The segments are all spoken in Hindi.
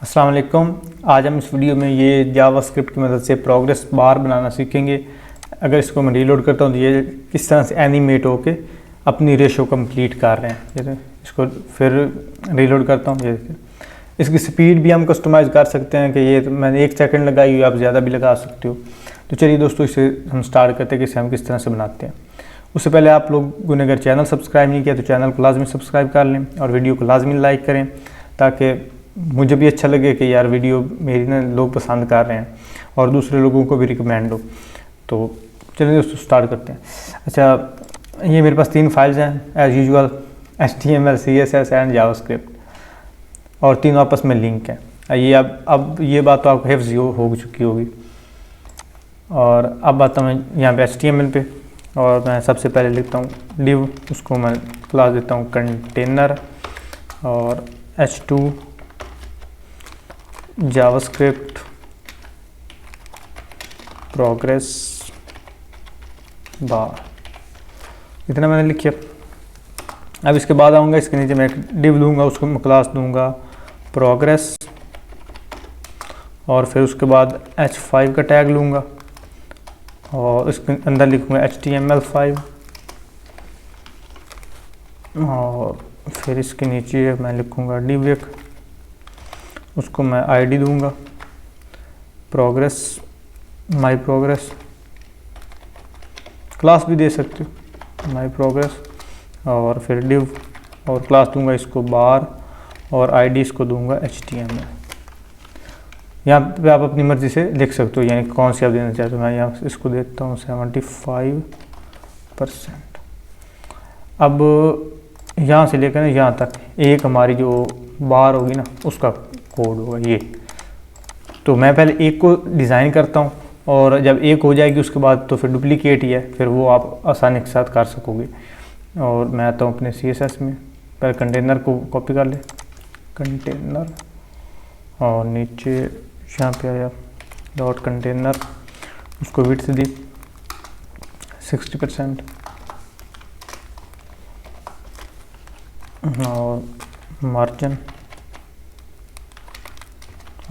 अस्सलाम वालेकुम। आज हम इस वीडियो में ये जावास्क्रिप्ट की मदद से प्रोग्रेस बार बनाना सीखेंगे। अगर इसको मैं रीलोड करता हूँ तो ये किस तरह से एनिमेट होके अपनी रेशो कंप्लीट कर रहे हैं। जैसे इसको फिर रीलोड करता हूँ, ये इसकी स्पीड भी हम कस्टमाइज़ कर सकते हैं कि ये मैंने 1 सेकंड लगाई हुई, आप ज़्यादा भी लगा सकते हो। तो चलिए दोस्तों, इसे हम स्टार्ट करते हैं कि इसे हम किस तरह से बनाते हैं। उससे पहले आप लोगों ने अगर चैनल सब्सक्राइब नहीं किया तो चैनल को लाजमी सब्सक्राइब कर लें और वीडियो को लाजमी लाइक करें, ताकि मुझे भी अच्छा लगे कि यार वीडियो मेरी ना लोग पसंद कर रहे हैं और दूसरे लोगों को भी रिकमेंड हो। तो चलिए दोस्तों स्टार्ट करते हैं। अच्छा, ये मेरे पास 3 फाइल्स हैं as usual, HTML, CSS and JavaScript, और तीनों आपस में लिंक है। ये अब ये बात तो आपको हिफ्ज़ हो चुकी होगी। और अब आता हूँ मैं यहाँ पे HTML पे, और मैं सबसे पहले लिखता हूँ div, उसको मैं क्लास देता हूँ कंटेनर, और H2 जावास्क्रिप्ट प्रोग्रेस बार, इतना मैंने लिखिए। अब इसके बाद आऊँगा, इसके नीचे मैं एक div लूँगा, उसको मैं क्लास दूँगा प्रोग्रेस, और फिर उसके बाद H5 का टैग लूँगा और इसके अंदर लिखूँगा HTML5, और फिर इसके नीचे मैं लिखूँगा div, उसको मैं ID दूँगा प्रोग्रेस, माई प्रोग्रेस, क्लास भी दे सकते हो माई प्रोग्रेस, और फिर div, और क्लास दूँगा इसको बार, और ID इसको दूँगा HTML। यहाँ पे आप अपनी मर्ज़ी से लिख सकते हो, यानी कौन सी आप देना चाहते हो। मैं यहाँ इसको देता हूँ 75%। अब यहाँ से लेकर यहाँ तक एक हमारी जो बार होगी ना, उसका कोड होगा ये। तो मैं पहले एक को डिज़ाइन करता हूँ, और जब एक हो जाएगी उसके बाद तो फिर डुप्लीकेट ही है, फिर वो आप आसानी के साथ कर सकोगे। और मैं आता हूँ अपने CSS में, पहले कंटेनर को कॉपी कर ले, कंटेनर, और नीचे यहाँ पे आया डॉट कंटेनर, उसको विड्थ दी 60%, और margin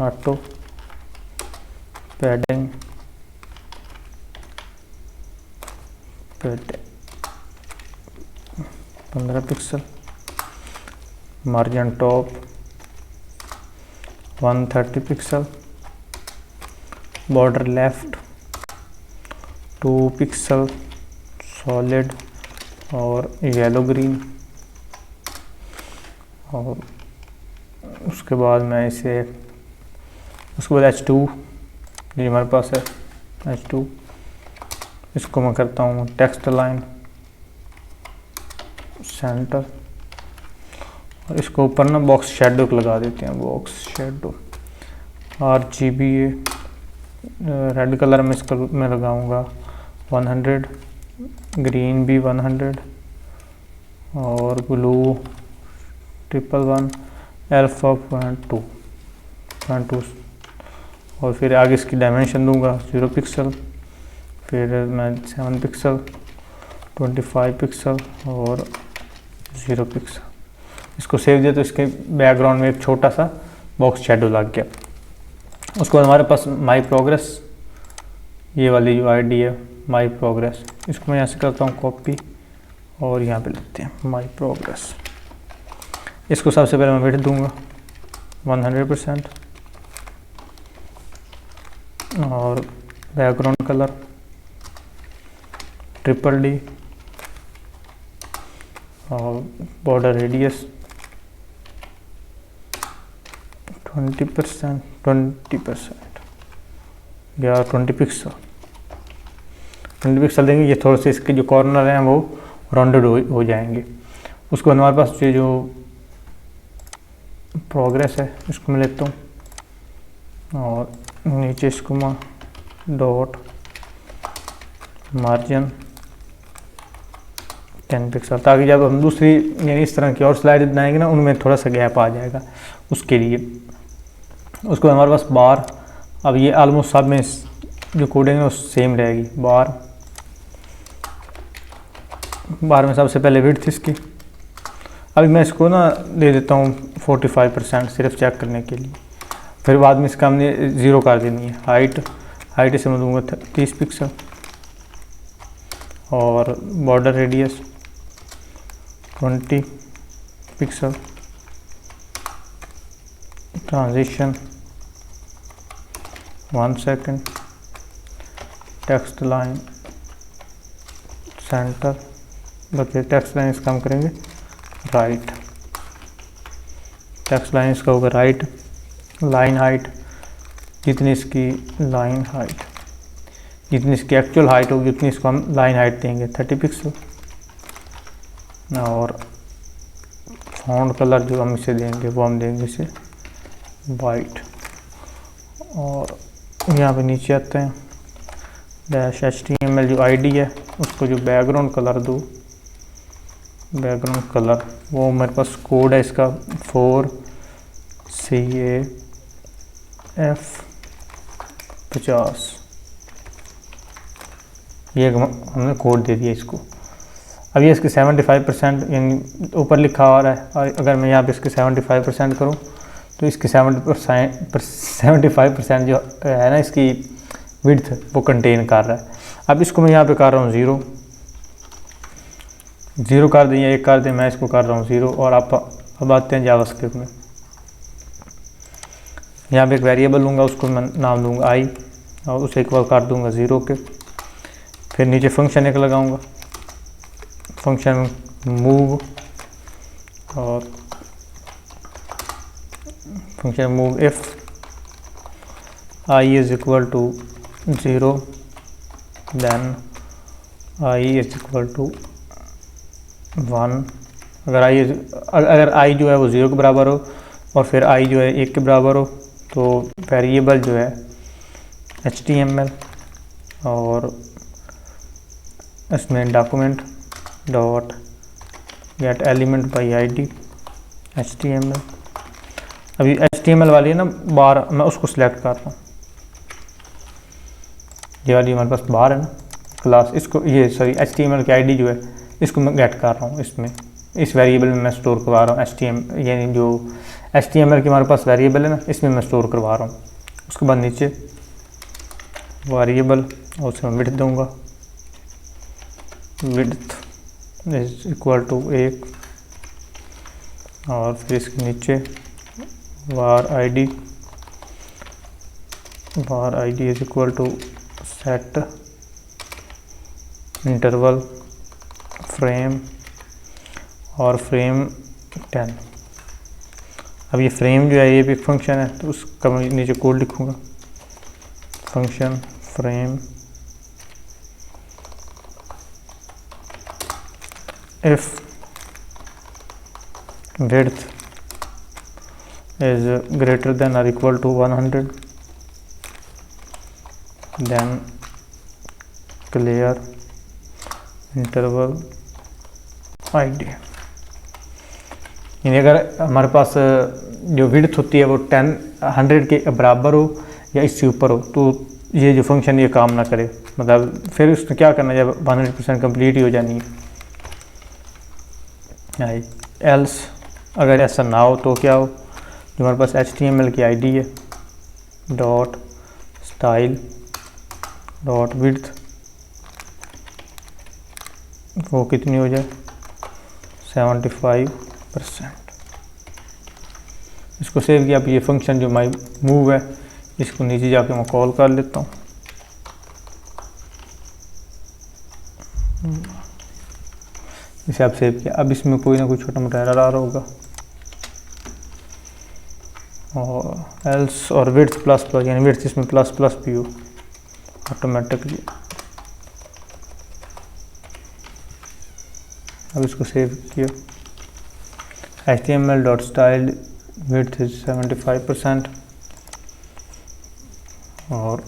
auto, padding 15 pixel, margin top 130 pixel, border left 2 pixel, solid और येलो ग्रीन। और उसके बाद मैं इसे, उसके बाद H2 जो हमारे पास है H2, इसको मैं करता हूँ टेक्स्ट लाइन सेंटर, और इसको ऊपर ना बॉक्स शेडो लगा देते हैं, box shadow RGBA, red colour में इसको मैं लगाऊंगा 100, ग्रीन भी 100, और ब्लू 111, अल्फा 0.2, और फिर आगे इसकी डायमेंशन दूंगा 0 पिक्सल, फिर मैं 7 पिक्सल, 25 पिक्सल और 0 पिक्सल। इसको सेव दिया तो इसके बैकग्राउंड में एक छोटा सा बॉक्स शेडो लग गया। उसके बाद हमारे पास माई प्रोग्रेस, ये वाली जो ID है माई प्रोग्रेस, इसको मैं यहाँ से करता हूँ कॉपी, और यहाँ पे लिखते हैं माई प्रोग्रेस। इसको सबसे पहले मैं विड्थ दूंगा 100%, और बैकग्राउंड कलर DDD, और बॉर्डर रेडियस 20% या 20 पिक्सल देंगे। ये थोड़े से इसके जो कॉर्नर हैं वो राउंडेड हो जाएंगे। उसके बाद हमारे पास ये जो प्रोग्रेस है, इसको मैं लेता हूँ, और नीचे इसको मैं डॉट मार्जिन 10 पिक्सल, ताकि जब हम दूसरी यानी इस तरह की और स्लाइड बनाएंगे ना, उनमें थोड़ा सा गैप आ जाएगा उसके लिए। उसके बाद हमारे पास बार, अब ये ऑलमोस्ट सब में जो कोडिंग है वो सेम रहेगी। बार में सबसे पहले विड्थ इसकी, अभी मैं इसको ना दे देता हूँ 45% सिर्फ चेक करने के लिए। फिर बाद में इसका हमने 0 कर देनी है। हाइट इसे मैं दूंगा 30 पिक्सल और border radius 20 pixel, transition 1 second, text line centre, बल्कि टेक्स्ट लाइन इसका हम करेंगे राइट, टेक्स्ट लाइन इसका होगा राइट, लाइन हाइट जितनी इसकी लाइन हाइट जितनी इसकी एक्चुअल हाइट होगी उतनी इसको हम लाइन हाइट देंगे 30 पिक्सल। और फॉन्ट कलर जो हम इसे देंगे वो हम देंगे इसे वाइट। और यहाँ पे नीचे आते हैं, डैश HTML जो आईडी है उसको जो बैकग्राउंड कलर दो, बैकग्राउंड कलर वो मेरे पास कोड है इसका 4CAF50, ये हमने कोड दे दिया इसको। अब ये इसके 75% यानी ऊपर लिखा आ रहा है, और अगर मैं यहाँ पे इसके 75% करूँ तो इसकी 75% जो है ना इसकी विड्थ वो कंटेन कर रहा है। अब इसको मैं यहाँ पे कर रहा हूँ 0 कर दें या 1 कर दें, मैं इसको कर रहा हूँ 0। और आप अब आते हैं जावास्क्रिप्ट में, यहाँ पे एक वेरिएबल लूँगा, उसको मैं नाम दूँगा आई और उसे इक्वल कर दूँगा 0 के। फिर नीचे फंक्शन एक लगाऊँगा, फंक्शन मूव, और function move if i is equal to 0 then i is equal to 1। अगर आई जो है वो 0 के बराबर हो और फिर आई जो है 1 के बराबर हो तो वेरिएबल जो है HTML और इसमें document dot gate element by ID HTML। अभी HTML वाली है ना बार, मैं उसको सिलेक्ट कर रहा हूँ, ये वाली हमारे पास बार है ना क्लास, इसको ये सॉरी HTML की ID जो है इसको मैं गेट कर रहा हूँ, इसमें इस वेरिएबल में मैं स्टोर करवा रहा हूँ HTML, यानी जो HTML की हमारे पास वेरिएबल है ना इसमें मैं स्टोर करवा रहा हूँ। उसके बाद नीचे वेरिएबल और उसमें विड्थ दूंगा, विड्थ इज इक्वल टू 1, और फिर इसके नीचे var id is equal to set interval frame और फ्रेम 10। अब ये फ्रेम जो है ये भी एक फंक्शन है तो उसका मैं नीचे कोड लिखूँगा, function frame if width is greater than or equal to 100 then clear interval id। यानी अगर हमारे पास जो विड्थ होती है वो 100 के बराबर हो या इससे ऊपर हो तो ये जो फंक्शन ये काम ना करे, मतलब फिर उसको क्या करना जब 100% कंप्लीट ही हो जानी है। एल्स अगर ऐसा ना हो तो क्या हो, जो हमारे पास HTML की ID है डॉट स्टाइल डॉट विड्थ वो कितनी हो जाए 75%। इसको सेव किया। अब ये फंक्शन जो माई मूव है इसको नीचे जाके मैं कॉल कर लेता हूँ। इसे आप सेव किया। अब इसमें कोई ना कोई छोटा मोटा एरर आ रहा होगा, और एल्स और विड्थ प्लस प्लस यानी विड्थ इसमें प्लस प्लस भी हो ऑटोमेटिकली। अब इसको सेव किया। HTML dot style width is 75% और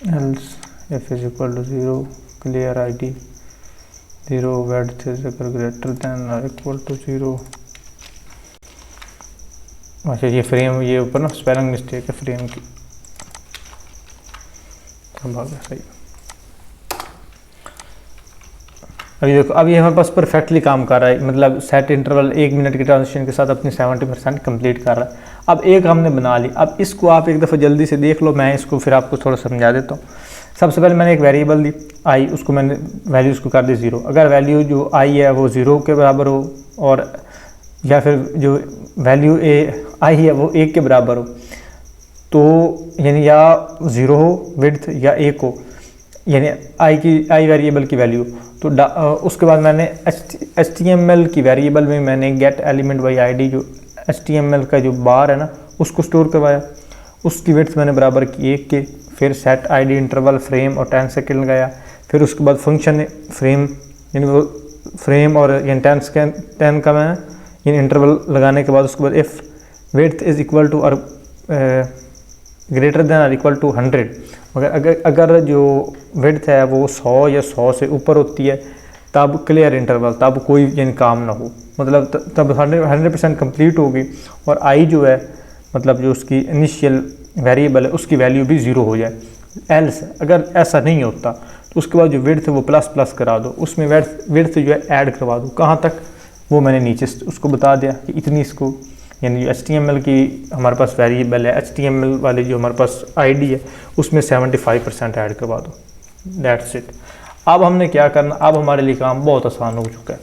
else if is equal to 0 clear ID 0 width is greater than or equal to 0। अच्छा ये फ्रेम, ये ऊपर ना स्पेलिंग मिस्टेक है फ्रेम की, अब आ गया सही। अभी देखो अभी हमारे पास परफेक्टली काम कर रहा है, मतलब सेट इंटरवल 1 मिनट की ट्रांजिशन के साथ अपनी 70% कंप्लीट कर रहा है। अब एक हमने बना ली, अब इसको आप एक दफ़ा जल्दी से देख लो, मैं इसको फिर आपको थोड़ा समझा देता हूँ। सबसे पहले मैंने एक वेरिएबल दी आई, उसको मैंने वैल्यू उसको कर दी 0। अगर वैल्यू जो आई है वो 0 के बराबर हो, और या फिर जो वैल्यू आई है वो 1 के बराबर हो, तो यानी या 0 हो विड्थ या 1 हो, यानी आई वेरिएबल की वैल्यू। तो उसके बाद मैंने HTML की वेरिएबल में मैंने गेट एलिमेंट बाई आईडी, जो HTML का जो बार है ना उसको स्टोर करवाया। उसकी विड्थ मैंने बराबर की 1 के, फिर सेट आईडी इंटरवल फ्रेम और 10 सेकेंड लगाया। फिर उसके बाद फंक्शन फ्रेम, यानी वो फ्रेम और यानी 10 का मैं यानी इंटरवल लगाने के बाद उसके बाद if width is equal to और ग्रेटर देन और इक्वल टू 100, अगर जो विड्थ है वो 100 या 100 से ऊपर होती है तब क्लियर इंटरवल, तब कोई यानी काम ना हो, मतलब तब 100% कंप्लीट होगी। और आई जो है मतलब जो उसकी इनिशियल वेरिएबल है उसकी वैल्यू भी 0 हो जाए। एल्स अगर ऐसा नहीं होता तो उसके बाद जो विड्थ है वो प्लस करा दो, उसमें विड्थ जो है ऐड करवा दो। कहाँ तक वो मैंने नीचे उसको बता दिया कि इतनी इसको, यानी जो HTML की हमारे पास वेरिएबल है, HTML वाली जो हमारे पास आईडी है उसमें 75% ऐड करवा दो। That's it. अब हमने क्या करना, अब हमारे लिए काम बहुत आसान हो चुका है।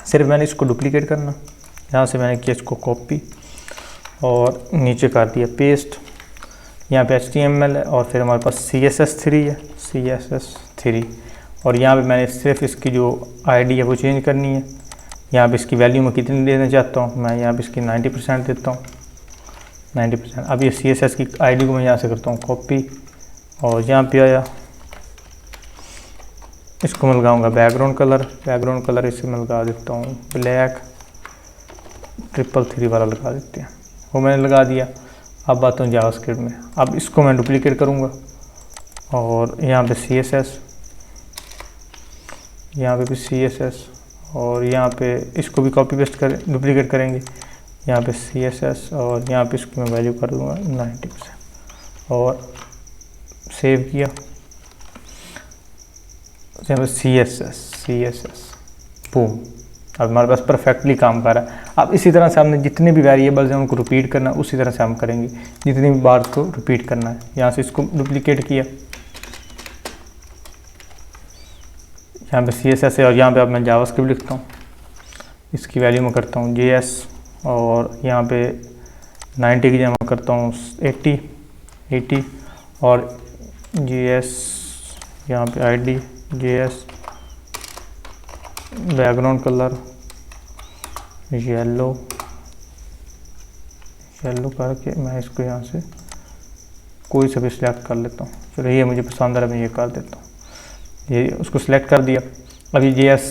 सिर्फ मैंने इसको डुप्लीकेट करना, यहाँ से मैंने किया इसको कॉपी और नीचे कर दिया पेस्ट। यहाँ पे HTML है और फिर हमारे पास CSS3 है, CSS3, और यहाँ पे मैंने सिर्फ इसकी जो आईडी है वो चेंज करनी है। यहाँ पे इसकी वैल्यू मैं कितनी देना चाहता हूँ, मैं यहाँ पे इसकी 90% देता हूँ, 90%। अब ये CSS की आईडी को मैं यहाँ से करता हूँ कॉपी, और यहाँ पे आया इसको मैं लगाऊँगा बैकग्राउंड कलर इसे मैं लगा देता हूँ ब्लैक 333 वाला लगा देते हैं, वो मैंने लगा दिया। अब आता हूँ जावास्क्रिप्ट में, अब इसको मैं डुप्लीकेट करूँगा और यहाँ पे CSS, यहाँ पे भी CSS, और यहाँ पे इसको भी कॉपी पेस्ट डुप्लीकेट करेंगे। यहाँ पे CSS और यहाँ पे इसको मैं वैल्यू कर दूँगा 90% और सेव किया। यहाँ पे CSS बूम, अब हमारे पास परफेक्टली काम कर रहा है। अब इसी तरह से हमने जितने भी वेरिएबल्स हैं उनको रिपीट करना है, उसी तरह से हम करेंगे, जितनी भी बार को रिपीट करना है। यहाँ से इसको डुप्लीकेट किया, यहाँ पे CSS है और यहाँ पे अब मैं जावास्क्रिप्ट लिखता हूँ, इसकी वैल्यू मैं करता हूँ JS, और यहाँ पे 90 की जगह करता हूँ 80 और JS, यहाँ पे ID JS, background colour yellow करके मैं इसको यहाँ से कोई सा भी सिलेक्ट कर लेता हूँ। चलो ये मुझे पसंद आ रहा है, मैं ये कर देता हूँ, ये उसको सिलेक्ट कर दिया। अभी JS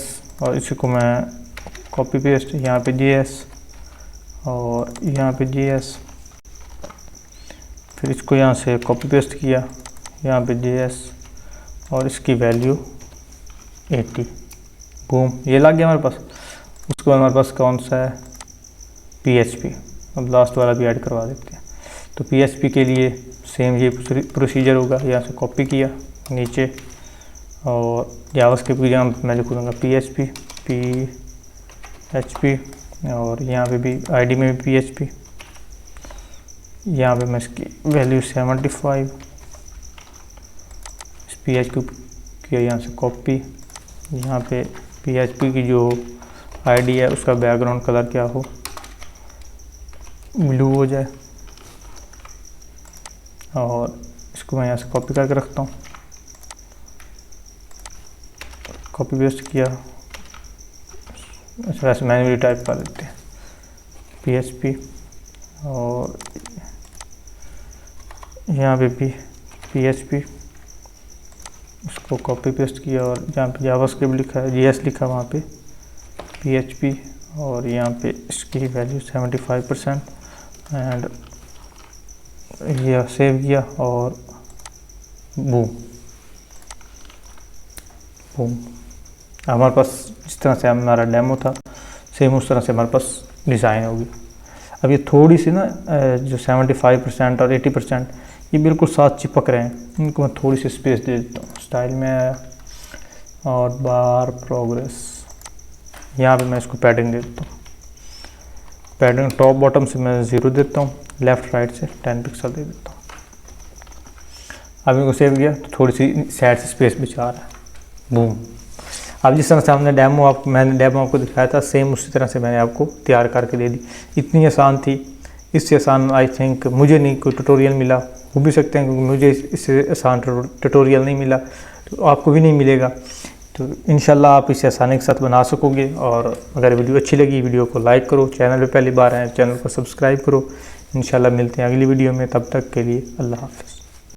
और इसी को मैं कॉपी पेस्ट, यहाँ पे JS और यहाँ पे JS, फिर इसको यहाँ से कॉपी पेस्ट किया, यहाँ पे JS और इसकी वैल्यू 80, बूम, ये लग गया हमारे पास। उसके बाद हमारे पास कौन सा है PHP, अब लास्ट वाला भी ऐड करवा देते हैं। तो PHP के लिए सेम ये प्रोसीजर होगा, यहाँ से कॉपी किया नीचे और जावास्क्रिप्ट की जगह मैं लिख दूँगा PHP और यहाँ पे भी आईडी में भी PHP, यहाँ पे मैं इसकी वैल्यू 75, इस PHP किया यहाँ से कॉपी, यहाँ पे PHP की जो आईडी है उसका बैकग्राउंड कलर क्या हो, ब्लू हो जाए, और इसको मैं यहाँ से कॉपी करके रखता हूँ, कॉपी पेस्ट किया। अच्छा वैसे मैन्युअली टाइप कर देते हैं PHP और यहाँ पे भी PHP, उसको कॉपी पेस्ट किया और जहाँ पे जावास्क्रिप्ट लिखा है JS लिखा वहाँ पे PHP और यहाँ पे इसकी वैल्यू 75% एंड ये सेव किया और बूम हमारे पास जिस तरह से हमारा डेमो था सेम उस तरह से हमारे पास डिज़ाइन होगी। अब ये थोड़ी सी ना जो 75% और 80% ये बिल्कुल साथ चिपक रहे हैं, इनको मैं थोड़ी सी स्पेस दे देता हूँ। स्टाइल में आया और बार प्रोग्रेस, यहाँ पे मैं इसको पैडिंग दे देता हूँ। पैडिंग टॉप बॉटम से मैं 0 देता हूँ, लेफ़्ट राइट से 10 पिक्सल दे देता हूँ। अब इनको सेव किया तो थोड़ी सी साइड से स्पेस बचा रहा है, बूम। अब जिस तरह से हमने मैंने डेमो आपको दिखाया था, सेम उसी तरह से मैंने आपको तैयार करके दे दी। इतनी आसान थी, इससे आसान आई थिंक मुझे नहीं कोई ट्यूटोरियल मिला। हो भी सकते हैं क्योंकि मुझे इससे आसान ट्यूटोरियल नहीं मिला, तो आपको भी नहीं मिलेगा। तो इंशाल्लाह आप इसे आसानी के साथ बना सकोगे। और अगर वीडियो अच्छी लगी, वीडियो को लाइक करो, चैनल पे पहली बार आए चैनल को सब्सक्राइब करो। इंशाल्लाह मिलते हैं अगली वीडियो में, तब तक के लिए अल्लाह हाफ़िज़।